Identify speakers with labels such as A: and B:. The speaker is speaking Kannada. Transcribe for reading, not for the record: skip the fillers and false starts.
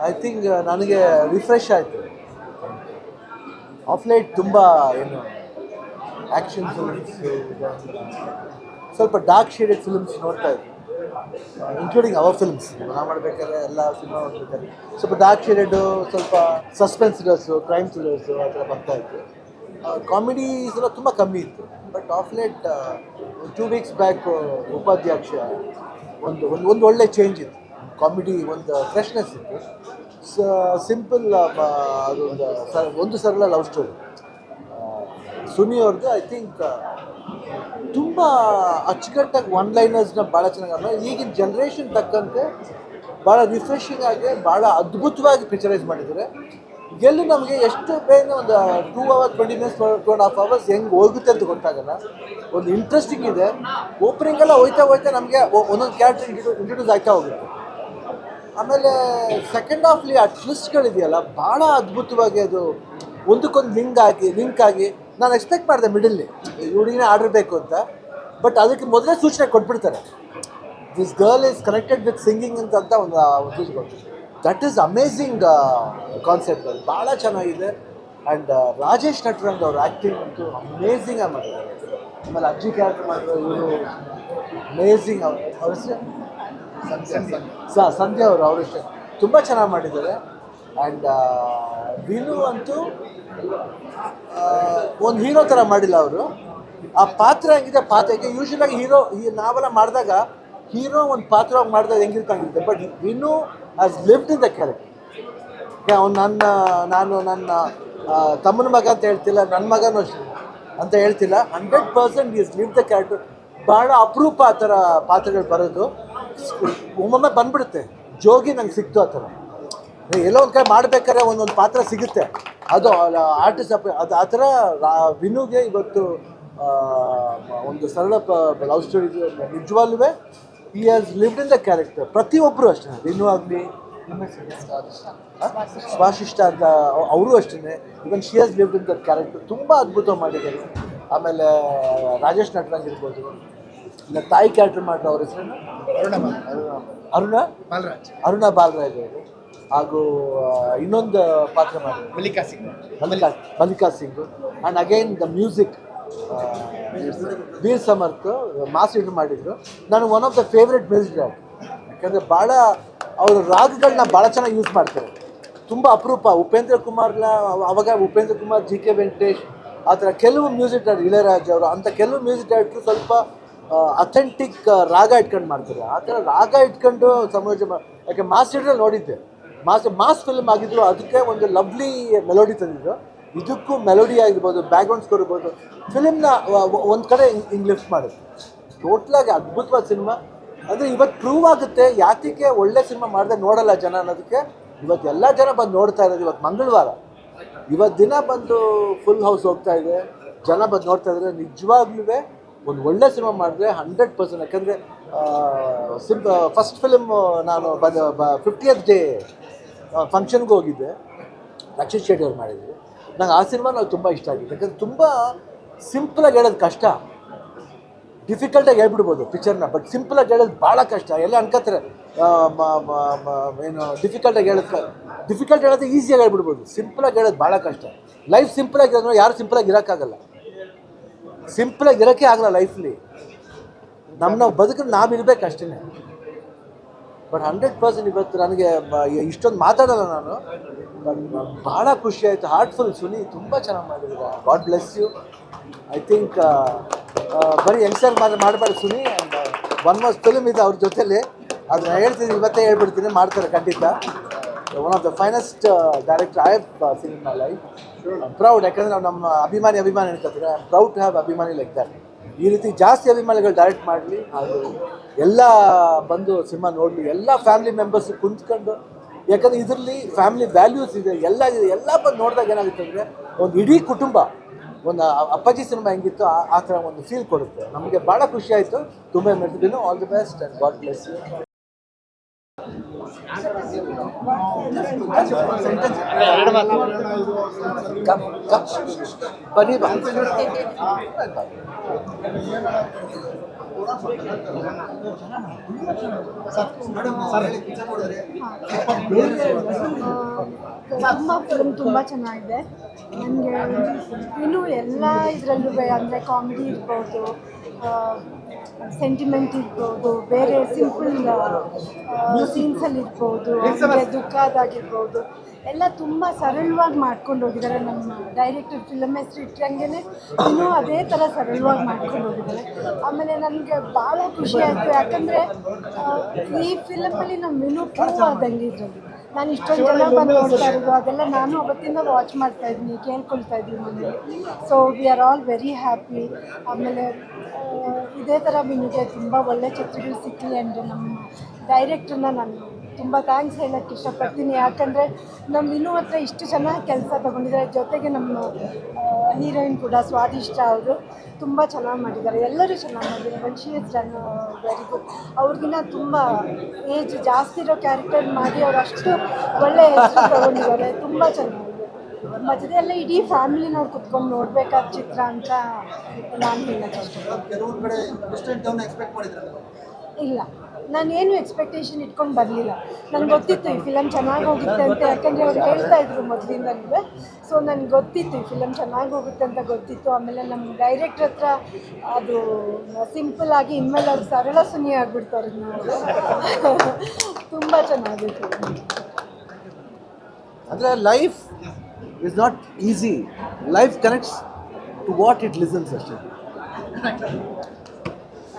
A: ಐ ಥಿಂಕ್ ನನಗೆ ರಿಫ್ರೆಶ್ ಆಯಿತು. ಆಫ್ ಲೈಟ್ ತುಂಬ ಏನು ಆ್ಯಕ್ಷನ್ ಫಿಲ್ಮ್ಸ್, ಸ್ವಲ್ಪ ಡಾರ್ಕ್ ಶೇಡೆಡ್ ಫಿಲ್ಮ್ಸ್ ನೋಡ್ತಾ ಇದ್ವಿ, ಇನ್ಕ್ಲೂಡಿಂಗ್ ಅವರ್ ಫಿಲ್ಮ್ಸ್. ನಾವು ಮಾಡಬೇಕಾದ್ರೆ ಎಲ್ಲ ಸಿನಿಮಾ ನೋಡ್ಬೇಕಾದ್ರೆ ಸ್ವಲ್ಪ ಡಾರ್ಕ್ ಶೇಡೆಡು, ಸ್ವಲ್ಪ ಸಸ್ಪೆನ್ಸ್ ಥ್ರಿಲ್ಲರ್ಸು, ಕ್ರೈಮ್ ಥ್ರಿಲ್ಲರ್ಸು ಆ ಥರ ಬರ್ತಾಯಿತ್ತು. ಕಾಮಿಡೀಸ್ ಎಲ್ಲ ತುಂಬ ಕಮ್ಮಿ ಇತ್ತು. But of late 2 weeks back ಉಪಾಧ್ಯಕ್ಷ ಒಂದು ಒಂದು ಒಂದು ಒಳ್ಳೆ ಚೇಂಜ್ ಇತ್ತು. ಕಾಮಿಡಿ ಒಂದು ಫ್ರೆಶ್ನೆಸ್ ಇತ್ತು. ಸಿಂಪಲ್ ಒಂದು ಸರಳ ಲವ್ ಸ್ಟೋರಿ. ಸುನಿ ಅವ್ರದ್ದು ಐ ಥಿಂಕ್ ತುಂಬ ಅಚ್ಚುಕಟ್ಟಾಗಿ ಒನ್ ಲೈನರ್ಸ್ನ ಭಾಳ ಚೆನ್ನಾಗಿ ಈಗಿನ ಜನ್ರೇಷನ್ ತಕ್ಕಂತೆ ಭಾಳ ರಿಫ್ರೆಶಿಂಗ್ ಆಗಿ ಭಾಳ ಅದ್ಭುತವಾಗಿ ಪಿಕ್ಚರೈಸ್ ಮಾಡಿದ್ದಾರೆ. ಎಲ್ಲೂ ನಮಗೆ ಎಷ್ಟು ಬೇಗ ಒಂದು 2 hours 20 minutes 2.5 hours ಹೆಂಗೆ ಹೋಗುತ್ತೆ ಅಂತ ಗೊತ್ತಾಗಲ್ಲ. ಒಂದು ಇಂಟ್ರೆಸ್ಟಿಂಗ್ ಇದೆ. ಓಪನಿಂಗೆಲ್ಲ ಹೋಯ್ತಾ ನಮಗೆ ಒಂದೊಂದು ಕ್ಯಾರೆಕ್ಟರ್ ಇಂಟ್ರೊಡ್ಯೂಸ್ ಆಗ್ತಾ ಹೋಗುತ್ತೆ. ಆಮೇಲೆ ಸೆಕೆಂಡ್ ಹಾಫ್ಲಿ ಆ ಟ್ವಿಸ್ಟ್ಗಳಿದೆಯಲ್ಲ ಭಾಳ ಅದ್ಭುತವಾಗಿ ಅದು ಒಂದಕ್ಕೊಂದು ಲಿಂಕ್ ಆಗಿ ನಾನು ಎಕ್ಸ್ಪೆಕ್ಟ್ ಮಾಡಿದೆ ಮಿಡಲ್ಲಿ ಹುಡುಗಿನೇ ಆಡಿರಬೇಕು ಅಂತ. ಬಟ್ ಅದಕ್ಕೆ ಮೊದಲೇ ಸೂಚನೆ ಕೊಟ್ಬಿಡ್ತಾರೆ, this girl is connected with singing ಅಂತ ಒಂದು ಸೂಚನೆ ಕೊಡ್ತಾರೆ. That is amazing concept. ಅದು ಭಾಳ ಚೆನ್ನಾಗಿದೆ. ಆ್ಯಂಡ್ ರಾಜೇಶ್ ನಟರಂಗ್ ಅವ್ರ ಆ್ಯಕ್ಟಿಂಗ್ ಅಂತೂ ಅಮೇಝಿಂಗ್ ಆಗಿ ಮಾಡಿದ್ದಾರೆ. ಆಮೇಲೆ ಅಜ್ಜಿ ಕ್ಯಾರೆಕ್ಟರ್ ಮಾಡಿದ್ರು ಇವರು ಅಮೇಝಿಂಗ್. ಅವ್ರ ಸಂಧ್ಯಾ ಅವರು ಅವರಷ್ಟೇ ತುಂಬ ಚೆನ್ನಾಗಿ ಮಾಡಿದ್ದಾರೆ. ಆ್ಯಂಡ್ ವಿನು ಅಂತೂ ಒಂದು ಹೀರೋ ಥರ ಮಾಡಿಲ್ಲ ಅವರು. ಆ ಪಾತ್ರ ಹೆಂಗಿದೆ, ಪಾತ್ರಕ್ಕೆ ಯೂಶ್ವಲಾಗಿ ನಾವೆಲ್ಲ ಮಾಡಿದಾಗ ಹೀರೋ ಒಂದು ಪಾತ್ರವಾಗಿ ಮಾಡಿದಾಗ ಹೆಂಗಿರ್ಕೊಂಡಿರುತ್ತೆ. But Vinu has lived in the character. ಅವ್ನು ನಾನು ನನ್ನ ತಮ್ಮನ ಮಗ ಅಂತ ಹೇಳ್ತಿಲ್ಲ, ನನ್ನ ಮಗನೂ ಅಷ್ಟೇ ಅಂತ ಹೇಳ್ತಿಲ್ಲ. 100% ಈಸ್ ಲಿವ್ ದ ಕ್ಯಾರೆಕ್ಟರ್. ಭಾಳ ಅಪರೂಪ ಆ ಥರ ಪಾತ್ರಗಳು ಬರೋದು. ಒಮ್ಮೊಮ್ಮೆ ಬಂದ್ಬಿಡುತ್ತೆ. ಜೋಗಿ ನಂಗೆ ಸಿಕ್ತು ಆ ಥರ. ಎಲ್ಲೋ ಒಂದು ಕಡೆ ಮಾಡಬೇಕಾದ್ರೆ ಒಂದೊಂದು ಪಾತ್ರ ಸಿಗುತ್ತೆ, ಅದು ಆರ್ಟಿಸ್ಟ್ ಅದು ಆ ಥರ. ವಿನುಗೆ ಇವತ್ತು ಒಂದು ಸರಳ ಲವ್ ಸ್ಟೋರಿ ನಿಜವಾಗ್ಲೂ he has lived in the character. ಪ್ರತಿಯೊಬ್ಬರು ಅಷ್ಟೇ, ವಿನು ಆಗಲಿ, ಸ್ವಾಶಿಷ್ಟ ಅಂತ ಅವರು ಅಷ್ಟೇ, even she has lived in the character. ತುಂಬ ಅದ್ಭುತ ಮಾಡಿದ್ದಾರೆ. ಆಮೇಲೆ ರಾಜೇಶ್ ನಟರಂಗ್ ಇರ್ಬೋದು, ಇಲ್ಲ ತಾಯಿ ಕ್ಯಾರೆಕ್ಟರ್ ಮಾಡಿರೋ ಅವ್ರ ಹೆಸರು ಅರುಣ ಬಾಲರಾಜ್ ಅವರು. ಹಾಗೂ ಇನ್ನೊಂದು ಪಾತ್ರ ಮಾಡಿದ್ರು Mallika Singh. And again the music Veer Samarth mass ಇಟ್ಟು ಮಾಡಿದ್ರು. ನಾನು one of the favourite music director. ಯಾಕಂದರೆ ಭಾಳ ಅವರು ರಾಗಗಳನ್ನ ಭಾಳ ಚೆನ್ನಾಗಿ ಯೂಸ್ ಮಾಡ್ತಾರೆ. ತುಂಬ ಅಪರೂಪ. ಉಪೇಂದ್ರ ಕುಮಾರ್ನ ಅವಾಗ ಉಪೇಂದ್ರ ಕುಮಾರ್, ಜಿ ಕೆ ವೆಂಕಟೇಶ್ ಆ ಥರ ಕೆಲವು ಮ್ಯೂಸಿಕ್ ಡೈರೆಕ್ಟರ್, ಇಳೆಯರಾಜ ಅವರು ಅಂಥ ಕೆಲವು ಮ್ಯೂಸಿಕ್ ಡೈರೆಕ್ಟ್ರು ಸ್ವಲ್ಪ ಅಥೆಂಟಿಕ್ ರಾಗ ಇಟ್ಕೊಂಡು ಮಾಡ್ತಾರೆ. ಆ ಥರ ರಾಗ ಇಟ್ಕೊಂಡು ಯಾಕೆ ಮಾಸ್ ಇಡ್ರಲ್ಲಿ ನೋಡಿದ್ದೆ, ಮಾಸ್ ಫಿಲ್ಮ್ ಆಗಿದ್ರು ಅದಕ್ಕೆ ಒಂದು ಲವ್ಲಿ ಮೆಲೋಡಿ ತಂದಿದ್ರು. ಇದಕ್ಕೂ ಮೆಲೋಡಿ ಆಗಿರ್ಬೋದು, ಬ್ಯಾಕ್ಗ್ರೌಂಡ್ ಸ್ಕೋರ್ ಇರ್ಬೋದು, ಫಿಲಿಮ್ನ ಒಂದು ಕಡೆ ಹಿಂಗೆ ಲಿಫ್ಟ್ ಮಾಡುತ್ತೆ. ಟೋಟ್ಲಾಗಿ ಅದ್ಭುತವಾದ ಸಿನಿಮಾ. ಅಂದರೆ ಇವತ್ತು ಪ್ರೂವ್ ಆಗುತ್ತೆ ಯಾತಕ್ಕೆ ಒಳ್ಳೆ ಸಿನಿಮಾ ಮಾಡಿದೆ ನೋಡಲ್ಲ ಜನ ಅನ್ನೋದಕ್ಕೆ. ಇವತ್ತು ಎಲ್ಲ ಜನ ಬಂದು ನೋಡ್ತಾ ಇರೋದು. ಇವತ್ತು ಮಂಗಳವಾರ, ಇವತ್ತು ದಿನ ಬಂದು ಫುಲ್ ಹೌಸ್ ಹೋಗ್ತಾ ಇದೆ, ಜನ ಬಂದು ನೋಡ್ತಾ ಇದ್ದಾರೆ. ನಿಜವಾಗ್ಲೂ ಒಂದು ಒಳ್ಳೆ ಸಿನಿಮಾ ಮಾಡಿದ್ರೆ 100%. ಯಾಕಂದರೆ ಫಸ್ಟ್ ಫಿಲ್ಮ್ ನಾನು 50th ಡೇ ಫಂಕ್ಷನ್ಗೆ ಹೋಗಿದ್ದೆ, ರಕ್ಷಿತ್ ಶೆಟ್ಟಿ ಅವ್ರು ಮಾಡಿದ್ವಿ. ನಂಗೆ ಆ ಸಿನಿಮಾ ನಾವು ತುಂಬ ಇಷ್ಟ ಆಗಿದೆ. ಯಾಕಂದರೆ ತುಂಬ ಸಿಂಪಲಾಗಿ ಹೇಳೋದು ಕಷ್ಟ, ಡಿಫಿಕಲ್ಟಾಗಿ ಹೇಳ್ಬಿಡ್ಬೋದು ಪಿಕ್ಚರ್ನ. ಬಟ್ ಸಿಂಪಲಾಗಿ ಹೇಳೋದು ಭಾಳ ಕಷ್ಟ. ಎಲ್ಲ ಅನ್ಕೋತಾರೆ ಏನು ಡಿಫಿಕಲ್ಟ್ ಹೇಳೋದು ಈಸಿಯಾಗಿ ಹೇಳ್ಬಿಡ್ಬೋದು. ಸಿಂಪಲಾಗಿ ಹೇಳೋದು ಭಾಳ ಕಷ್ಟ. ಲೈಫ್ ಸಿಂಪಲಾಗಿ ಇರೋದು ಯಾರು ಸಿಂಪಲಾಗಿ ಇರೋಕ್ಕಾಗಲ್ಲ. ಸಿಂಪಲಾಗಿ ಇರೋಕ್ಕೆ ಆಗಲ್ಲ ಲೈಫ್ಲಿ. ನಾವು ಬದುಕನ್ನು ನಾವು ಇರಬೇಕು ಅಷ್ಟೇ. ಬಟ್ 100% ಇವತ್ತು ನನಗೆ ಇಷ್ಟೊಂದು ಮಾತಾಡೋಲ್ಲ ನಾನು. ಬಟ್ ಭಾಳ ಖುಷಿ ಆಯಿತು. ಹಾರ್ಟ್ಫುಲ್. ಸುನಿ ತುಂಬ ಚೆನ್ನಾಗಿ ಮಾಡಿದ್ದೀರಾ. God bless you. I think ಬರೀ ಯಂಗ್ಸ್ಟರ್ ಮಾಡಬಾರ್ದು Suni. And one most film ಇದೆ ಅವ್ರ ಜೊತೆಲಿ, ಅದನ್ನ ಹೇಳ್ತೀನಿ, ಇವತ್ತೇ ಹೇಳ್ಬಿಡ್ತೀನಿ, ಮಾಡ್ತಾರೆ ಖಂಡಿತ. One of the finest director I have seen in my life. Proud. ಯಾಕಂದರೆ ನಾವು ನಮ್ಮ ಅಭಿಮಾನಿ ಹೇಳ್ಕೊತೀರ. I am proud to have abhimani like that. ಈ ರೀತಿ ಜಾಸ್ತಿ ಅಭಿಮಾನಿಗಳು ಡೈರೆಕ್ಟ್ ಮಾಡಲಿ, ಹಾಗೂ ಎಲ್ಲ ಬಂದು ಸಿನಿಮಾ ನೋಡಲಿ, ಎಲ್ಲ ಫ್ಯಾಮಿಲಿ ಮೆಂಬರ್ಸ್ ಕುಂತ್ಕೊಂಡು. ಯಾಕಂದರೆ ಇದರಲ್ಲಿ ಫ್ಯಾಮಿಲಿ ವ್ಯಾಲ್ಯೂಸ್ ಇದೆ, ಎಲ್ಲ ಇದೆ. ಎಲ್ಲ ಬಂದು ನೋಡಿದಾಗ ಏನಾಗುತ್ತೆ ಅಂದರೆ ಒಂದು ಇಡೀ ಕುಟುಂಬ, ಒಂದು ಅಪ್ಪಾಜಿ ಸಿನಿಮಾ ಹೆಂಗಿತ್ತು ಆ ಥರ ಒಂದು ಫೀಲ್ ಕೊಡುತ್ತೆ. ನಮಗೆ ಭಾಳ ಖುಷಿ ಆಯಿತು. ತುಂಬ ಮೆರ್ತಿದ್ದೀನಿ. All the best and God bless you. ಬನ್ನಿ ಬಾ.
B: ತುಂಬ ಫಿಲ್ಮ್ ತುಂಬ ಚೆನ್ನಾಗಿದೆ. ನನಗೆ ಇನ್ನೂ ಎಲ್ಲ ಇದರಲ್ಲೂ ಅಂದರೆ ಕಾಮಿಡಿ ಇರ್ಬೋದು, ಸೆಂಟಿಮೆಂಟ್ ಇರ್ಬೋದು, ಬೇರೆ ಸಿಂಪಲ್ ಸೀನ್ಸಲ್ಲಿ ಇರ್ಬೋದು, ಅಂದರೆ ದುಃಖದಾಗಿರ್ಬೋದು, ಎಲ್ಲ ತುಂಬ ಸರಳವಾಗಿ ಮಾಡ್ಕೊಂಡು ಹೋಗಿದ್ದಾರೆ. ನಮ್ಮ ಡೈರೆಕ್ಟರ್ ಫಿಲಮ್ ಹೆಸರು ಇಟ್ಟಂಗೆ ಇನ್ನೂ ಅದೇ ಥರ ಸರಳವಾಗಿ ಮಾಡ್ಕೊಂಡು ಹೋಗಿದ್ದಾರೆ. ಆಮೇಲೆ ನನಗೆ ಭಾಳ ಖುಷಿ ಆಯಿತು, ಯಾಕಂದರೆ ಈ ಫಿಲಮಲ್ಲಿ ನಮ್ಮ ಮಿನು ಪ್ರೂವ್ ಆದಂಗೆ ಇದರಲ್ಲಿ. ನಾನು ಇಷ್ಟೊಂದು ಜನ ಬಂದು ನೋಡ್ತಾ ಇರೋದು ಅದೆಲ್ಲ ನಾನು ಅವತ್ತಿಂದ ವಾಚ್ ಮಾಡ್ತಾ ಇದ್ದೀನಿ, ಕೇಳ್ಕೊಳ್ತಾ ಇದ್ದೀನಿ ಮನೇಲಿ. So we are all very happy. ಆಮೇಲೆ ಇದೇ ಥರ ಮಿನುಗೆ ತುಂಬ ಒಳ್ಳೆ ಚಿತ್ರಗಳು ಸಿಕ್ಕಲಿ ಆ್ಯಂಡ್ ನಮ್ಮ ಡೈರೆಕ್ಟ್ರನ್ನ ನಾನು ತುಂಬ ಥ್ಯಾಂಕ್ಸ್ ಹೇಳೋಕ್ಕೆ ಇಷ್ಟಪಡ್ತೀನಿ. ಯಾಕಂದರೆ ನಮ್ಮ ಇನ್ನೂ ಹತ್ರ ಇಷ್ಟು ಚೆನ್ನಾಗಿ ಕೆಲಸ ತೊಗೊಂಡಿದ್ದಾರೆ. ಜೊತೆಗೆ ನಮ್ಮ ಹೀರೋಯಿನ್ ಕೂಡ ಸ್ವಾದಿಷ್ಟ ಅವರು ತುಂಬ ಚೆನ್ನಾಗಿ ಮಾಡಿದ್ದಾರೆ. ಎಲ್ಲರೂ ಚೆನ್ನಾಗಿ ಮಾಡಿದ್ದಾರೆ. She is done very good. ಅವ್ರಿಗಿನ್ನ ತುಂಬ ಏಜ್ ಜಾಸ್ತಿ ಇರೋ ಕ್ಯಾರೆಕ್ಟರ್ ಮಾಡಿ ಅವ್ರು ಅಷ್ಟು ಒಳ್ಳೆ ಹೆಸರು ತೊಗೊಂಡಿದ್ದಾರೆ. ತುಂಬ ಚೆನ್ನಾಗಿದೆ. ಮಧ್ಯೆ ಎಲ್ಲ ಇಡೀ ಫ್ಯಾಮಿಲಿನವ್ರು ಕುತ್ಕೊಂಡು ನೋಡಬೇಕಾದ ಚಿತ್ರ ಅಂತ ನಾನು ಹೇಳೋಕ್ಕೆ ಇಲ್ಲ, ನಾನೇನು ಎಕ್ಸ್ಪೆಕ್ಟೇಷನ್ ಇಟ್ಕೊಂಡು ಬರಲಿಲ್ಲ. ನನಗೆ ಗೊತ್ತಿತ್ತು ಈ ಫಿಲಮ್ ಚೆನ್ನಾಗಿ ಹೋಗುತ್ತೆ ಅಂತ, ಯಾಕಂದರೆ ಅವ್ರು ಹೇಳ್ತಾ ಇದ್ರು ಮೊದಲಿಂದಲೂ. ಸೊ ನನಗೆ ಗೊತ್ತಿತ್ತು ಈ ಫಿಲಮ್ ಚೆನ್ನಾಗಿ ಹೋಗುತ್ತೆ ಅಂತ ಗೊತ್ತಿತ್ತು. ಆಮೇಲೆ ನಮ್ಮ ಡೈರೆಕ್ಟ್ರ್ ಹತ್ರ ಅದು ಸಿಂಪಲ್ ಆಗಿ ಇನ್ಮೇಲೆ ಅವ್ರು ಸರಳ ಸುನಿ ಆಗಿಬಿಡ್ತಾರೆ. ನಾವು ತುಂಬ ಚೆನ್ನಾಗಿತ್ತು.
A: ಅಂದರೆ life is not easy. Life connects to what it listens ಅಷ್ಟೇ.